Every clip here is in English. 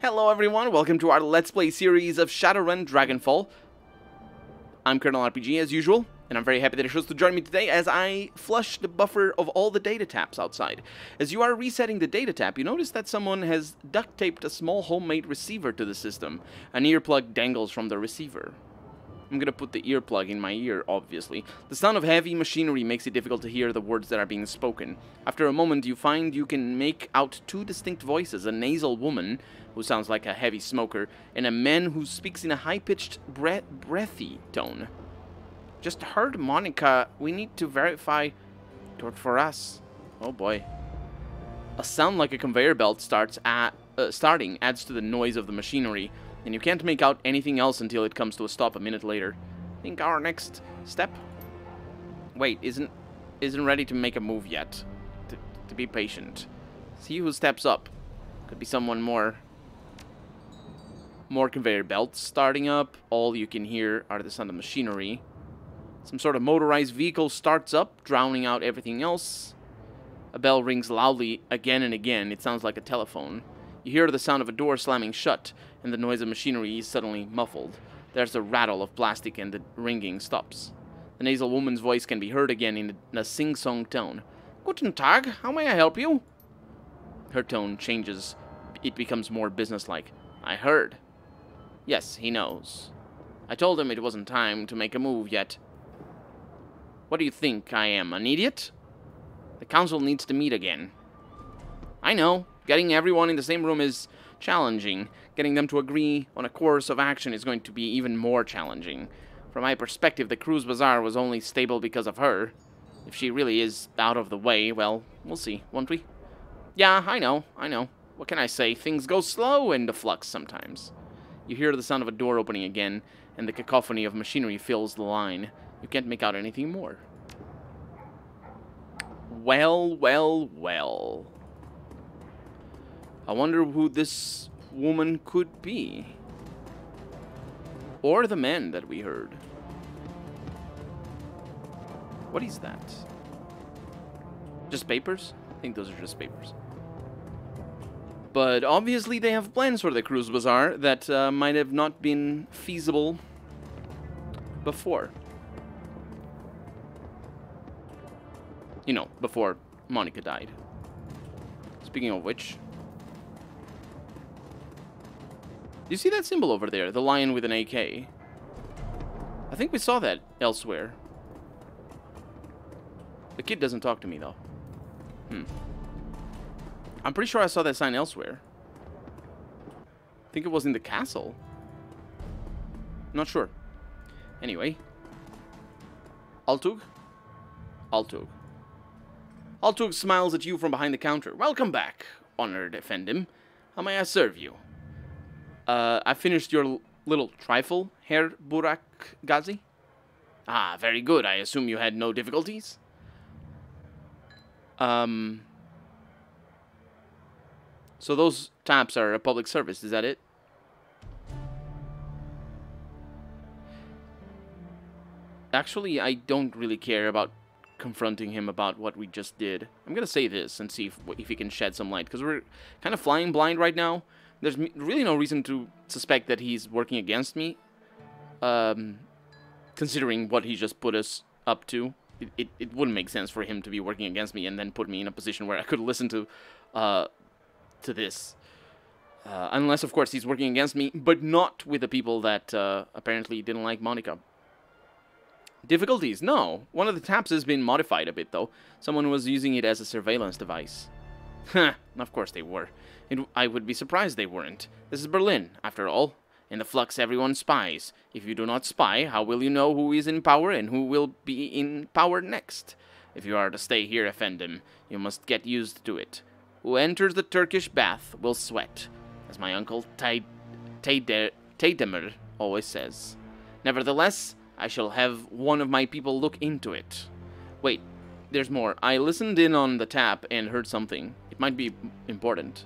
Hello everyone, welcome to our Let's Play series of Shadowrun Dragonfall. I'm Colonel RPG as usual, and I'm very happy that you chose to join me today as I flush the buffer of all the data taps outside. As you are resetting the data tap, you notice that someone has duct taped a small homemade receiver to the system. An earplug dangles from the receiver. I'm gonna put the earplug in my ear, obviously. The sound of heavy machinery makes it difficult to hear the words that are being spoken. After a moment, you find you can make out two distinct voices, a nasal woman, who sounds like a heavy smoker, and a man who speaks in a high-pitched, breathy tone. Just heard Monica. We need to verify. Do it for us. Oh boy. A sound like a conveyor belt starting adds to the noise of the machinery, and you can't make out anything else until it comes to a stop a minute later. Think our next step? Wait, isn't ready to make a move yet. To be patient. See who steps up. Could be someone more conveyor belts starting up. All you can hear are the sound of machinery. Some sort of motorized vehicle starts up, drowning out everything else. A bell rings loudly again and again. It sounds like a telephone. You hear the sound of a door slamming shut, and the noise of machinery is suddenly muffled. There's a rattle of plastic and the ringing stops. The nasal woman's voice can be heard again in a sing-song tone. Guten Tag, how may I help you? Her tone changes. It becomes more businesslike. I heard. Yes, he knows. I told him it wasn't time to make a move yet. What do you think I am, an idiot? The council needs to meet again. I know. Getting everyone in the same room is challenging. Getting them to agree on a course of action is going to be even more challenging. From my perspective, the Cruise Bazaar was only stable because of her. If she really is out of the way, well, we'll see, won't we? Yeah, I know. What can I say? Things go slow in the flux sometimes. You hear the sound of a door opening again, and the cacophony of machinery fills the line. You can't make out anything more. Well. I wonder who this woman could be. Or the man that we heard. What is that? Just papers? I think those are just papers. But obviously they have plans for the Cruise Bazaar that might have not been feasible before. You know, before Monica died. Speaking of which... Do you see that symbol over there? The lion with an AK. I think we saw that elsewhere. The kid doesn't talk to me, though. I'm pretty sure I saw that sign elsewhere. I think it was in the castle. Not sure. Anyway. Altug? Altug. Altug smiles at you from behind the counter. Welcome back, honored Effendim. How may I serve you? I finished your little trifle, Herr Burak Gazi. Ah, very good. I assume you had no difficulties? So those taps are a public service, is that it? Actually, I don't really care about confronting him about what we just did. I'm gonna say this and see if he can shed some light, because we're kind of flying blind right now. There's really no reason to suspect that he's working against me, considering what he just put us up to. It wouldn't make sense for him to be working against me and then put me in a position where I could listen to this. Unless, of course, he's working against me, but not with the people that apparently didn't like Monica. Difficulties? No. One of the taps has been modified a bit, though. Someone was using it as a surveillance device. Huh, of course they were. I would be surprised they weren't. This is Berlin, after all. In the flux, everyone spies. If you do not spy, how will you know who is in power and who will be in power next? If you are to stay here, Effendim, you must get used to it. Who enters the Turkish bath will sweat, as my uncle Taydemer always says. Nevertheless, I shall have one of my people look into it. Wait, there's more. I listened in on the tap and heard something. It might be important.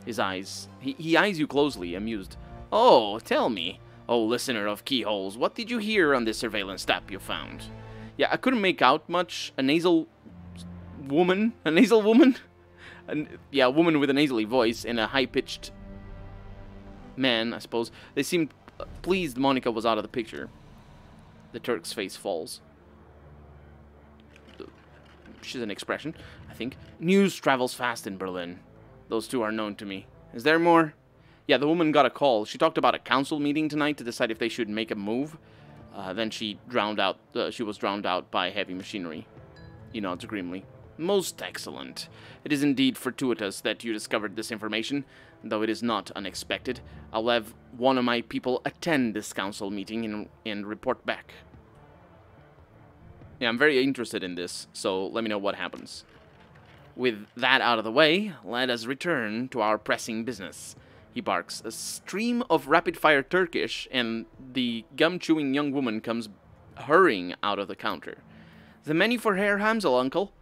His eyes. He eyes you closely, amused. Oh, tell me, oh listener of keyholes, what did you hear on this surveillance tap you found? Yeah, I couldn't make out much. A nasal woman? Yeah, a woman with a nasally voice and a high-pitched men, I suppose. They seemed pleased Monica was out of the picture. The Turk's face falls. She's an expression, I think. News travels fast in Berlin. Those two are known to me. Is there more? Yeah, the woman got a call. She talked about a council meeting tonight to decide if they should make a move. Then she was drowned out by heavy machinery. He nods grimly. Most excellent. It is indeed fortuitous that you discovered this information, though it is not unexpected. I'll have one of my people attend this council meeting and report back. Yeah, I'm very interested in this, so let me know what happens. With that out of the way, let us return to our pressing business. He barks. A stream of rapid-fire Turkish, and the gum-chewing young woman comes hurrying out of the counter. The menu for Herr Hamsel, uncle.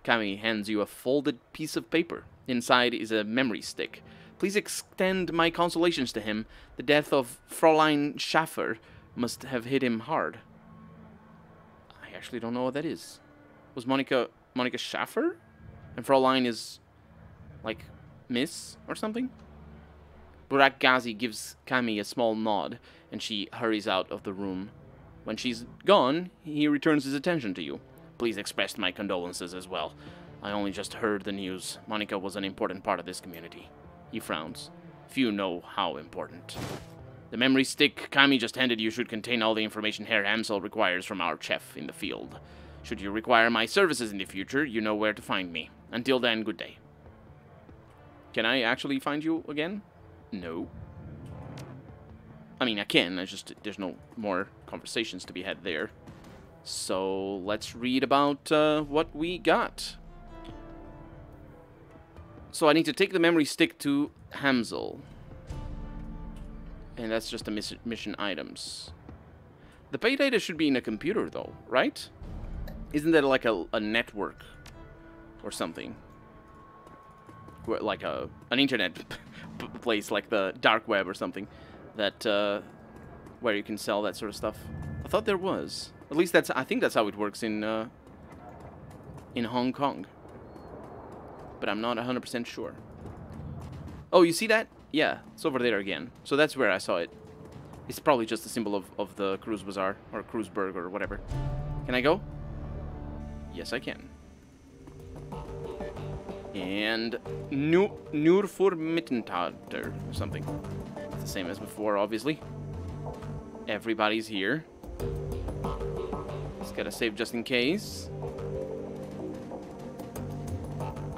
Kami hands you a folded piece of paper. Inside is a memory stick. Please extend my consolations to him. The death of Fräulein Schaffer must have hit him hard. I actually don't know what that is. Was Monica Schaffer? And Fräulein is, like, Miss or something? Burak Ghazi gives Kami a small nod, and she hurries out of the room. When she's gone, he returns his attention to you. Please express my condolences as well. I only just heard the news. Monica was an important part of this community. He frowns. Few know how important. The memory stick Kami just handed you should contain all the information Herr Hamsel requires from our chef in the field. Should you require my services in the future, you know where to find me. Until then, good day. Can I actually find you again? No. I mean, I can. There's no more conversations to be had there. So, let's read about what we got. So, I need to take the memory stick to Hamsel. And that's just the mission items. The pay data should be in a computer, though, right? Isn't that like a network or something? Like an internet place, like the dark web or something, that where you can sell that sort of stuff. I thought there was. At least I think that's how it works in Hong Kong. But I'm not 100% sure. Oh, you see that? Yeah, it's over there again. So that's where I saw it. It's probably just a symbol of the Cruise Bazaar or Cruiseberg or whatever. Can I go? Yes, I can. And Nur für Mittentater or something. It's the same as before, obviously. Everybody's here. Just gotta save just in case.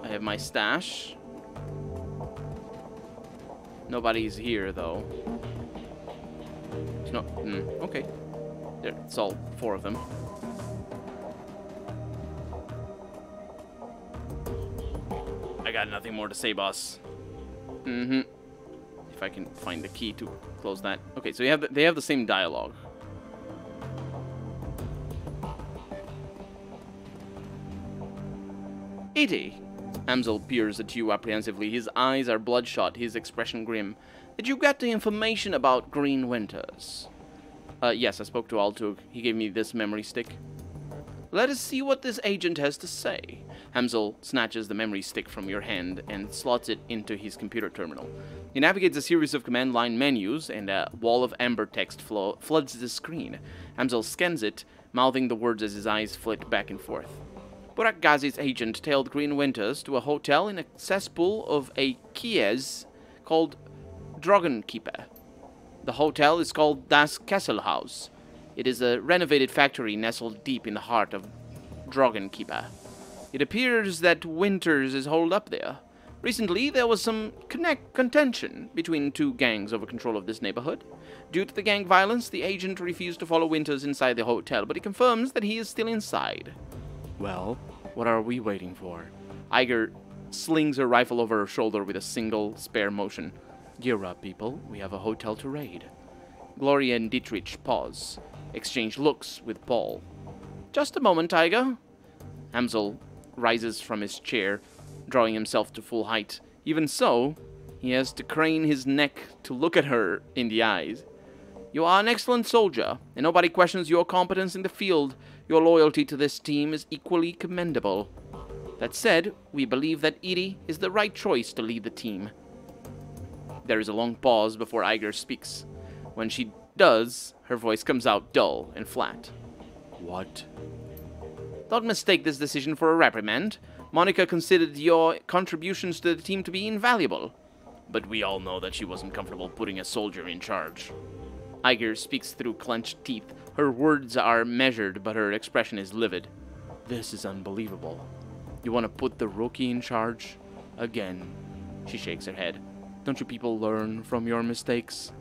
I have my stash. Nobody's here, though. It's not... okay. There, it's all 4 of them. I got nothing more to say, boss. If I can find the key to close that. Okay, so they have the same dialogue. Edie. Hamsel peers at you apprehensively. His eyes are bloodshot, his expression grim. Did you get the information about Green Winters? Yes, I spoke to Altug. He gave me this memory stick. Let us see what this agent has to say. Hamsel snatches the memory stick from your hand and slots it into his computer terminal. He navigates a series of command line menus, and a wall of amber text floods the screen. Hamsel scans it, mouthing the words as his eyes flit back and forth. Burak Ghazi's agent tailed Green Winters to a hotel in a cesspool of a Kies called Dragonfall. The hotel is called Das Kesselhaus. It is a renovated factory nestled deep in the heart of Dragonfall. It appears that Winters is holed up there. Recently, there was some contention between 2 gangs over control of this neighborhood. Due to the gang violence, the agent refused to follow Winters inside the hotel, but he confirms that he is still inside. Well, what are we waiting for? Iger slings her rifle over her shoulder with a single spare motion. Gear up, people. We have a hotel to raid. Gloria and Dietrich pause, exchange looks with Paul. Just a moment, Iger. Hamsel rises from his chair, drawing himself to full height. Even so, he has to crane his neck to look at her in the eyes. You are an excellent soldier, and nobody questions your competence in the field. Your loyalty to this team is equally commendable. That said, we believe that Edie is the right choice to lead the team. There is a long pause before Iger speaks. When she does, her voice comes out dull and flat. What? Don't mistake this decision for a reprimand. Monica considered your contributions to the team to be invaluable. But we all know that she wasn't comfortable putting a soldier in charge. Iger speaks through clenched teeth. Her words are measured, but her expression is livid. This is unbelievable. You want to put the rookie in charge? Again. She shakes her head. Don't you people learn from your mistakes?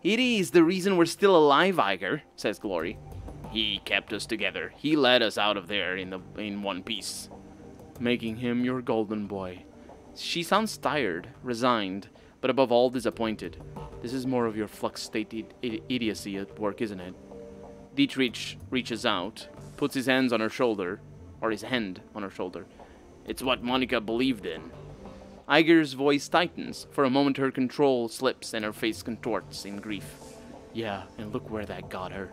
It is the reason we're still alive, Iger, says Glory. He kept us together. He led us out of there in one piece. Making him your golden boy. She sounds tired, resigned, but above all disappointed. This is more of your flux state idiocy at work, isn't it? Dietrich reaches out, puts his hands on her shoulder, or his hand on her shoulder. It's what Monica believed in. Iger's voice tightens. For a moment her control slips and her face contorts in grief. Yeah, and look where that got her.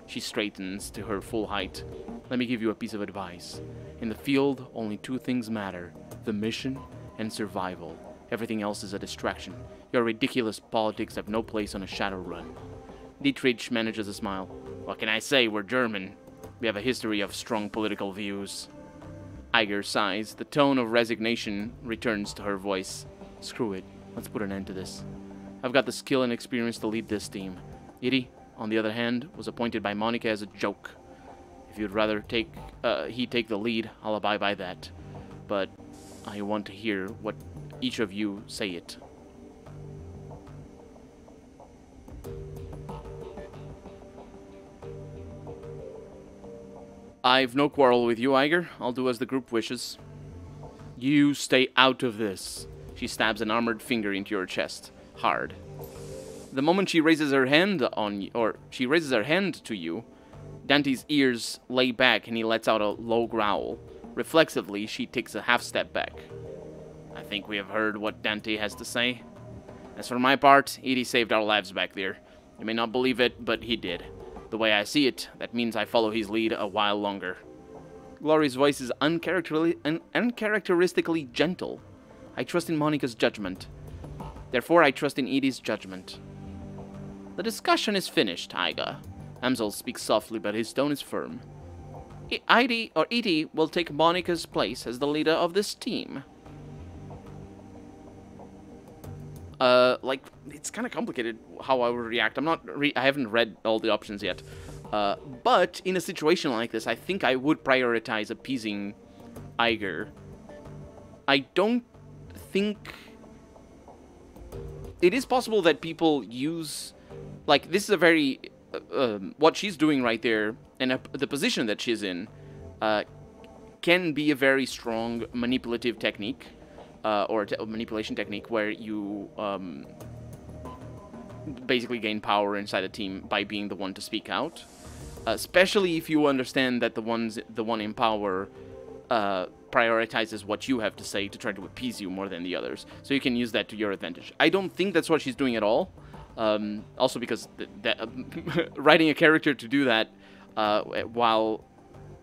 She straightens to her full height. Let me give you a piece of advice. In the field, only two things matter. The mission and survival. Everything else is a distraction. Your ridiculous politics have no place on a Shadowrun. Dietrich manages a smile. What can I say? We're German. We have a history of strong political views. Iger sighs. The tone of resignation returns to her voice. Screw it. Let's put an end to this. I've got the skill and experience to lead this team. Edie, on the other hand, was appointed by Monica as a joke. If you'd rather he take the lead, I'll abide by that. But I want to hear what each of you say it. I've no quarrel with you, Iger. I'll do as the group wishes. You stay out of this. She stabs an armored finger into your chest. Hard. The moment she raises her hand to you, Dante's ears lay back and he lets out a low growl. Reflexively, she takes a half step back. I think we have heard what Dante has to say. As for my part, Edie saved our lives back there. You may not believe it, but he did. The way I see it, that means I follow his lead a while longer. Glory's voice is uncharacteristically gentle. I trust in Monica's judgment. Therefore, I trust in Edie's judgment. The discussion is finished, Iga. Amsel speaks softly, but his tone is firm. Edie will take Monica's place as the leader of this team. It's kind of complicated how I would react. I haven't read all the options yet. But in a situation like this, I think I would prioritize appeasing Iger. I don't think... It is possible that people use... Like, this is a very... what she's doing right there, and the position that she's in, can be a very strong manipulative technique. Or manipulation technique where you basically gain power inside a team by being the one to speak out. Especially if you understand that the one in power prioritizes what you have to say to try to appease you more than the others. So you can use that to your advantage. I don't think that's what she's doing at all. Also because writing a character to do that while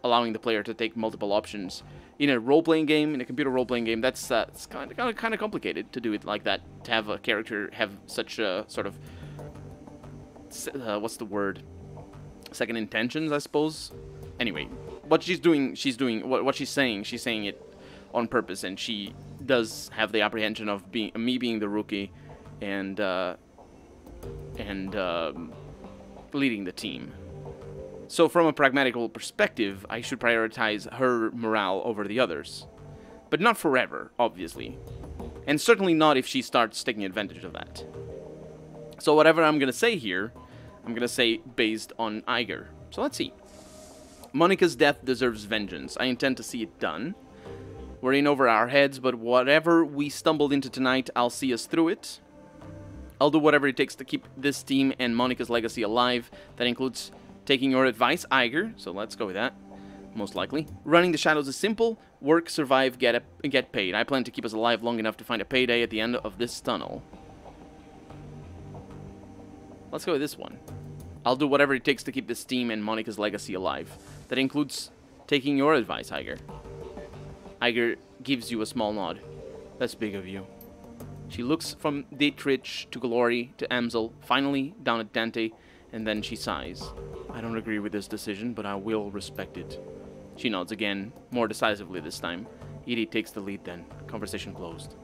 allowing the player to take multiple options in a role-playing game, in a computer role-playing game, that's it's kind of complicated to do it like that. To have a character have such a sort of what's the word? Second intentions, I suppose. Anyway, what she's doing what she's saying it on purpose, and she does have the apprehension of me being the rookie and leading the team. So from a pragmatical perspective, I should prioritize her morale over the others. But not forever, obviously. And certainly not if she starts taking advantage of that. So whatever I'm going to say here, I'm going to say based on Iger. So let's see. Monica's death deserves vengeance. I intend to see it done. We're in over our heads, but whatever we stumbled into tonight, I'll see us through it. I'll do whatever it takes to keep this team and Monica's legacy alive. That includes... taking your advice, Iger, so let's go with that, most likely. Running the shadows is simple. Work, survive, get paid. I plan to keep us alive long enough to find a payday at the end of this tunnel. Let's go with this one. I'll do whatever it takes to keep this team and Monica's legacy alive. That includes taking your advice, Iger. Iger gives you a small nod. That's big of you. She looks from Dietrich to Glory to Amsel, finally down at Dante, and then she sighs. I don't agree with this decision, but I will respect it. She nods again, more decisively this time. Edie takes the lead then. Conversation closed.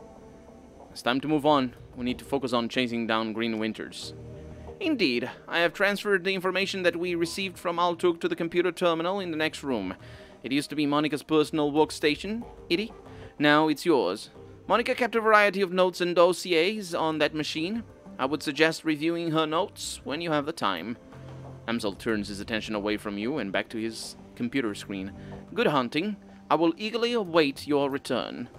It's time to move on. We need to focus on chasing down Green Winters. Indeed, I have transferred the information that we received from Altuk to the computer terminal in the next room. It used to be Monica's personal workstation, Edie. Now it's yours. Monica kept a variety of notes and dossiers on that machine. I would suggest reviewing her notes when you have the time. Amsel turns his attention away from you and back to his computer screen. Good hunting. I will eagerly await your return.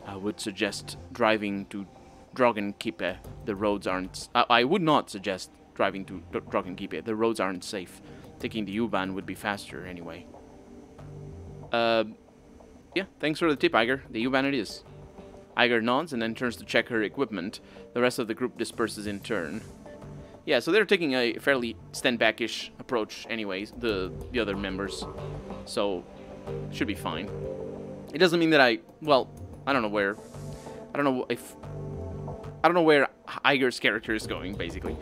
I would suggest driving to Dragonkipe. The roads aren't... I would not suggest driving to Dragonkipe. The roads aren't safe. Taking the U-Bahn would be faster anyway. Yeah, thanks for the tip, Iger. The U-Bahn it is. Iger nods and then turns to check her equipment. The rest of the group disperses in turn. Yeah, so they're taking a fairly stand-back-ish approach anyways, the other members. So, should be fine. It doesn't mean that I don't know where Iger's character is going, basically.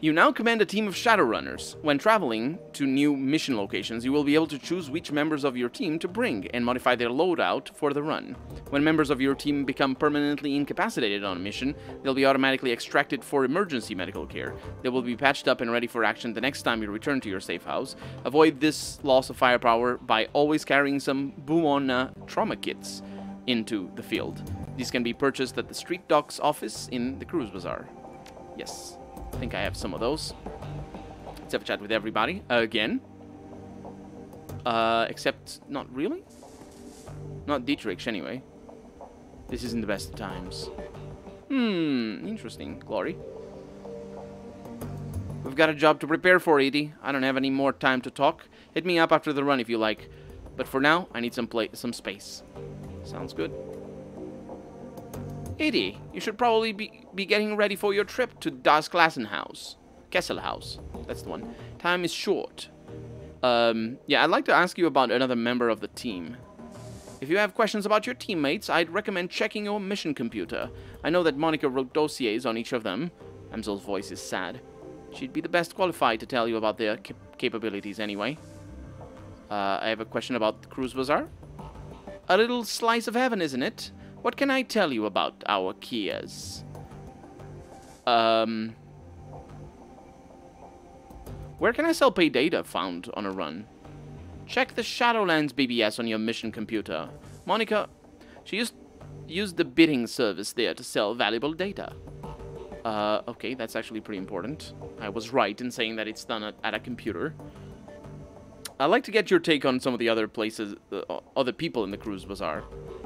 You now command a team of Shadowrunners. When traveling to new mission locations, you will be able to choose which members of your team to bring and modify their loadout for the run. When members of your team become permanently incapacitated on a mission, they'll be automatically extracted for emergency medical care. They will be patched up and ready for action the next time you return to your safe house. Avoid this loss of firepower by always carrying some Boom-on trauma kits into the field. These can be purchased at the Street Doc's office in the Cruise Bazaar. Yes. I think I have some of those. Let's have a chat with everybody again. Except not really. Not Dietrich anyway. This isn't the best of times. Interesting, Glory. We've got a job to prepare for, Edie. I don't have any more time to talk. Hit me up after the run if you like. But for now, I need some space. Sounds good. Edie, you should probably be getting ready for your trip to Das Klassenhaus. Kesselhaus. That's the one. Time is short. Yeah, I'd like to ask you about another member of the team. If you have questions about your teammates, I'd recommend checking your mission computer. I know that Monica wrote dossiers on each of them. Amsel's voice is sad. She'd be the best qualified to tell you about their capabilities anyway. I have a question about the Cruise Bazaar. A little slice of heaven, isn't it? What can I tell you about our Kias? Where can I sell pay data found on a run? Check the Shadowlands BBS on your mission computer. Monica, she used the bidding service there to sell valuable data. Okay, that's actually pretty important. I was right in saying that it's done at a computer. I'd like to get your take on some of the other places, other people in the Cruise Bazaar.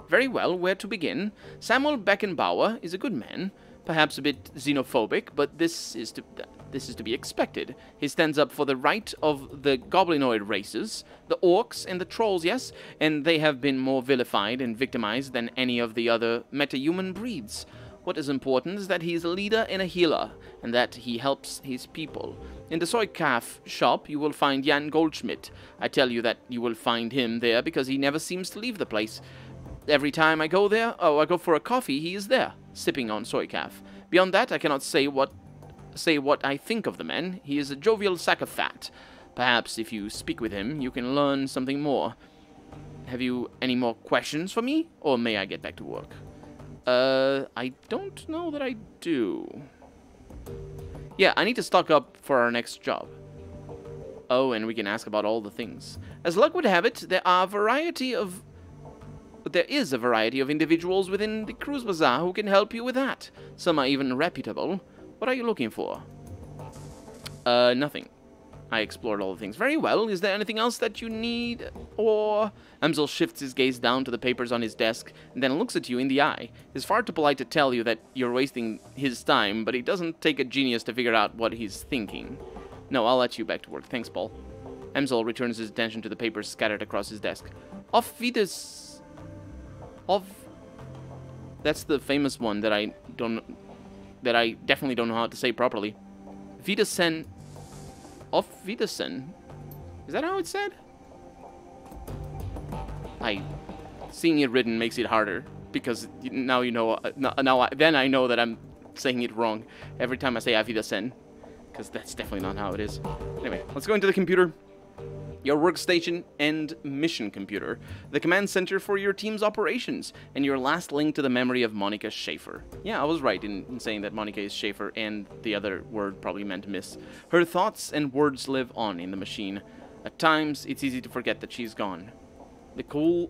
Very well, where to begin? Samuel Beckenbauer is a good man, perhaps a bit xenophobic, but this is to be expected. He stands up for the right of the goblinoid races, the orcs and the trolls, yes, and they have been more vilified and victimized than any of the other metahuman breeds. What is important is that he is a leader and a healer, and that he helps his people. In the soy calf shop, you will find Jan Goldschmidt. I tell you that you will find him there because he never seems to leave the place. Every time I go there, I go for a coffee, he is there, sipping on soy calf. Beyond that, I cannot say what I think of the man. He is a jovial sack of fat. Perhaps if you speak with him, you can learn something more. Have you any more questions for me, or may I get back to work? I don't know that I do. Yeah, I need to stock up for our next job. Oh, and we can ask about all the things. As luck would have it, there is a variety of individuals within the Cruise Bazaar who can help you with that. Some are even reputable. What are you looking for? Nothing. I explored all the things. Very well. Is there anything else that you need? Or... Amsel shifts his gaze down to the papers on his desk and then looks at you in the eye. He's far too polite to tell you that you're wasting his time, but it doesn't take a genius to figure out what he's thinking. No, I'll let you back to work. Thanks, Paul. Amsel returns his attention to the papers scattered across his desk. Auf Wiedersehen. That's the famous one that I definitely don't know how to say properly. Wiedersehen. Auf Wiedersehen. Is that how it's said? Seeing it written makes it harder. because now you know. Then I know that I'm saying it wrong every time I say Avidasen, because that's definitely not how it is. Anyway, let's go into the computer. Your workstation and mission computer, the command center for your team's operations, and your last link to the memory of Monica Schaefer. Yeah, I was right in saying that Monica is Schaefer, and the other word probably meant miss. Her thoughts and words live on in the machine. At times, it's easy to forget that she's gone. The cool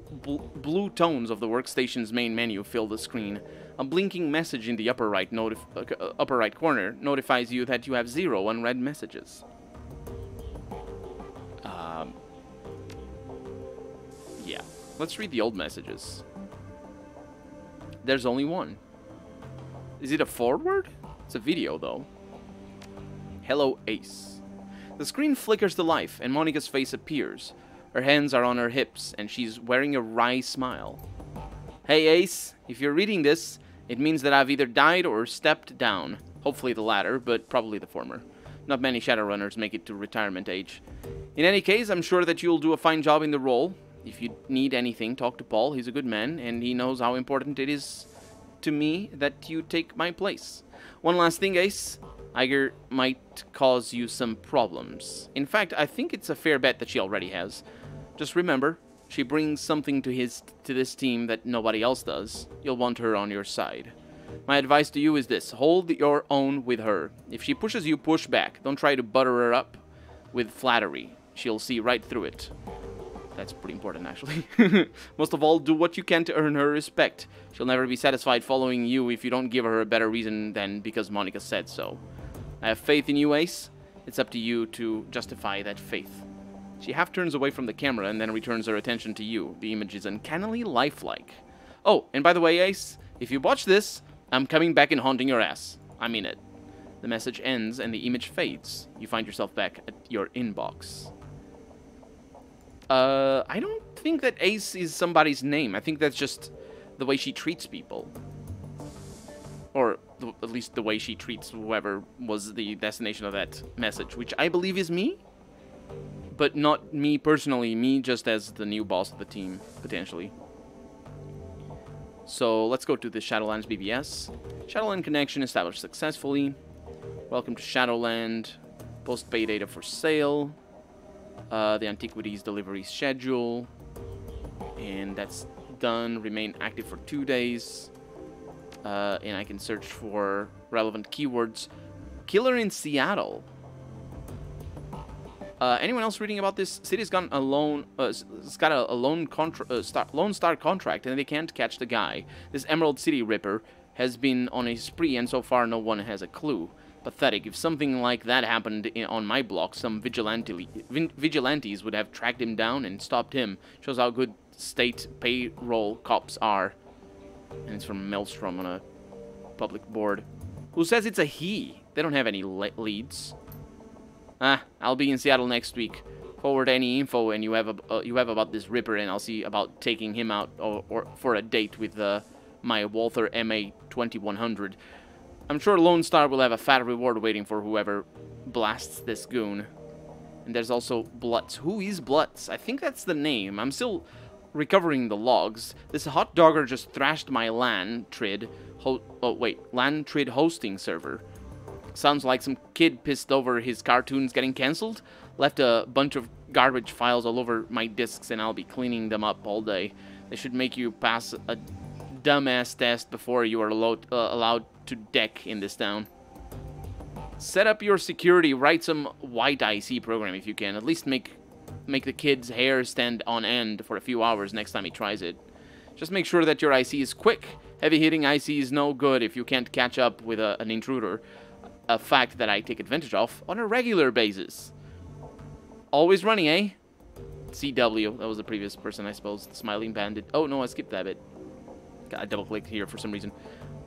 blue tones of the workstation's main menu fill the screen. A blinking message in the upper right corner notifies you that you have 0 unread messages. Yeah. Let's read the old messages. There's only one. Is it a forward? It's a video, though. Hello, Ace. The screen flickers to life, and Monica's face appears. Her hands are on her hips, and she's wearing a wry smile. Hey, Ace. If you're reading this, it means that I've either died or stepped down. Hopefully the latter, but probably the former. Not many Shadowrunners make it to retirement age. In any case, I'm sure that you'll do a fine job in the role. If you need anything, talk to Paul. He's a good man, and he knows how important it is to me that you take my place. One last thing, Ace. Iger might cause you some problems. In fact, I think it's a fair bet that she already has. Just remember, she brings something to this team that nobody else does. You'll want her on your side. My advice to you is this. Hold your own with her. If she pushes you, push back. Don't try to butter her up with flattery. She'll see right through it. That's pretty important, actually. Most of all, do what you can to earn her respect. She'll never be satisfied following you if you don't give her a better reason than because Monica said so. I have faith in you, Ace. It's up to you to justify that faith. She half turns away from the camera and then returns her attention to you. The image is uncannily lifelike. Oh, and by the way, Ace, if you watch this, I'm coming back and haunting your ass. I mean it. The message ends and the image fades. You find yourself back at your inbox. I don't think that Ace is somebody's name. I think that's just the way she treats people. Or at least the way she treats whoever was the destination of that message, which I believe is me. But not me personally, me just as the new boss of the team, potentially. So let's go to the Shadowlands BBS. Shadowland connection established successfully. Welcome to Shadowland. Post-pay data for sale. The Antiquities delivery schedule. And that's done. Remain active for 2 days. And I can search for relevant keywords. Killer in Seattle. Anyone else reading about this? City's got a loan. It's got a Lone Star contract, and they can't catch the guy. This Emerald City Ripper has been on a spree, and so far no one has a clue. Pathetic. If something like that happened on my block, some vigilantes would have tracked him down and stopped him. Shows how good state payroll cops are. And it's from Maelstrom on a public board. Who says it's a he? They don't have any leads. I'll be in Seattle next week. Forward any info and you have about this Ripper, and I'll see about taking him out or for a date with my Walther MA 2100. I'm sure Lone Star will have a fat reward waiting for whoever blasts this goon. And there's also Blutz. Who is Blutz? I think that's the name. I'm still recovering the logs. This hot dogger just thrashed my LAN trid hosting server. Sounds like some kid pissed over his cartoons getting cancelled. Left a bunch of garbage files all over my disks, and I'll be cleaning them up all day. They should make you pass a dumbass test before you are allowed to deck in this town. Set up your security. Write some white IC program if you can. At least make the kid's hair stand on end for a few hours next time he tries it. Just make sure that your IC is quick. Heavy-hitting IC is no good if you can't catch up with an intruder. A fact that I take advantage of on a regular basis. Always running, eh? CW. That was the previous person, I suppose. The Smiling Bandit. Oh, no, I skipped that bit. I double-clicked here for some reason.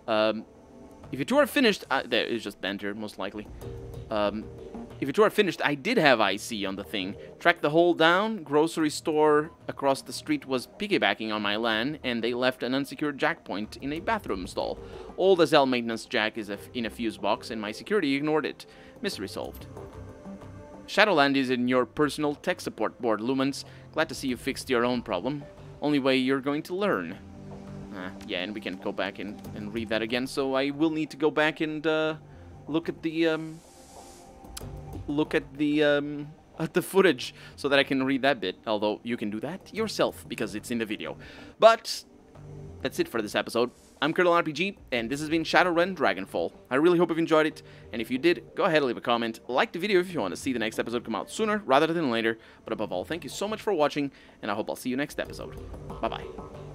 If your tour finished... there, it's just banter, most likely. If your tour finished, I did have IC on the thing. Tracked the hole down. Grocery store across the street was piggybacking on my LAN, and they left an unsecured jack point in a bathroom stall. Old as hell maintenance jack is in a fuse box, and my security ignored it. Mystery solved. Shadowland is in your personal tech support board, Lumens. Glad to see you fixed your own problem. Only way you're going to learn. Yeah, and we can't go back and read that again, so I will need to go back and look at the footage so that I can read that bit, although you can do that yourself because it's in the video. But that's it for this episode. I'm Colonel RPG, and this has been Shadowrun Dragonfall. I really hope you've enjoyed it, and if you did, go ahead and leave a comment, like the video if you want to see the next episode come out sooner rather than later, but above all, thank you so much for watching, and I hope I'll see you next episode. Bye-bye.